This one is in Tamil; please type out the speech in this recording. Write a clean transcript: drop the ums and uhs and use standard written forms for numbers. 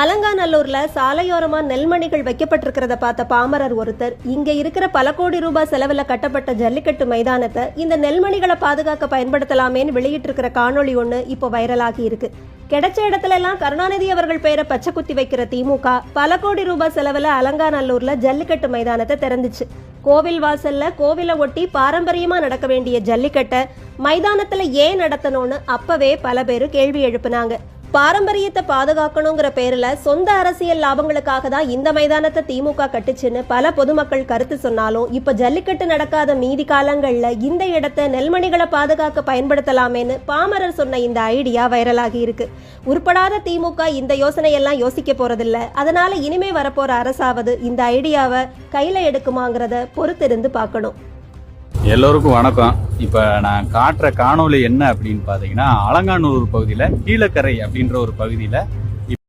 அலங்காநல்லூர்ல சாலையோரமா நெல்மணிகள் வைக்கப்பட்டிருக்கிறத பார்த்த பாமரர் ஒருத்தர் இங்க இருக்கிற பல கோடி ரூபாய் செலவுல கட்டப்பட்ட ஜல்லிக்கட்டு மைதானத்தை இந்த நெல்மணிகளை பாதுகாக்க பயன்படுத்தலாமேன்னு வெளியிட்டிருக்கிற காணொளி ஒண்ணு இப்போ வைரலாகி இருக்கு. கிடைச்ச இடத்துல எல்லாம் கருணாநிதி அவர்கள் பெயரை பச்சை குத்தி வைக்கிற திமுக பல கோடி ரூபாய் செலவுல அலங்காநல்லூர்ல ஜல்லிக்கட்டு மைதானத்தை திறந்துச்சு. கோவில் வாசல்ல கோவிலை ஒட்டி பாரம்பரியமா நடக்க வேண்டிய ஜல்லிக்கட்டை மைதானத்துல ஏன் நடத்தணும்னு அப்பவே பல பேரு கேள்வி எழுப்புனாங்க. பாரம்பரியத்தை பாதுகாக்கணுங்கிற பேர்ல சொந்த அரசியல் லாபங்களுக்காக தான் இந்த மைதானத்தை திமுக கட்டுச்சுன்னு பல பொதுமக்கள் கருத்து சொன்னாலும் இப்ப ஜல்லிக்கட்டு நடக்காத மீதி காலங்கள்ல இந்த இடத்தை நெல்மணிகளை பாதுகாக்க பயன்படுத்தலாமேன்னு பாமரர் சொன்ன இந்த ஐடியா வைரலாகி இருக்கு. உருப்படாத திமுக இந்த யோசனையெல்லாம் யோசிக்க போறதில்ல. அதனால இனிமே வரப்போற அரசாவது இந்த ஐடியாவை கையில எடுக்குமாங்கிறத பொறுத்திருந்து பார்க்கணும். எல்லோருக்கும் வணக்கம். இப்போ நான் காட்டுற காணொளி என்ன அப்படின்னு பார்த்தீங்கன்னா, அலங்காநல்லூர் பகுதியில் கீழக்கரை அப்படின்ற ஒரு பகுதியில்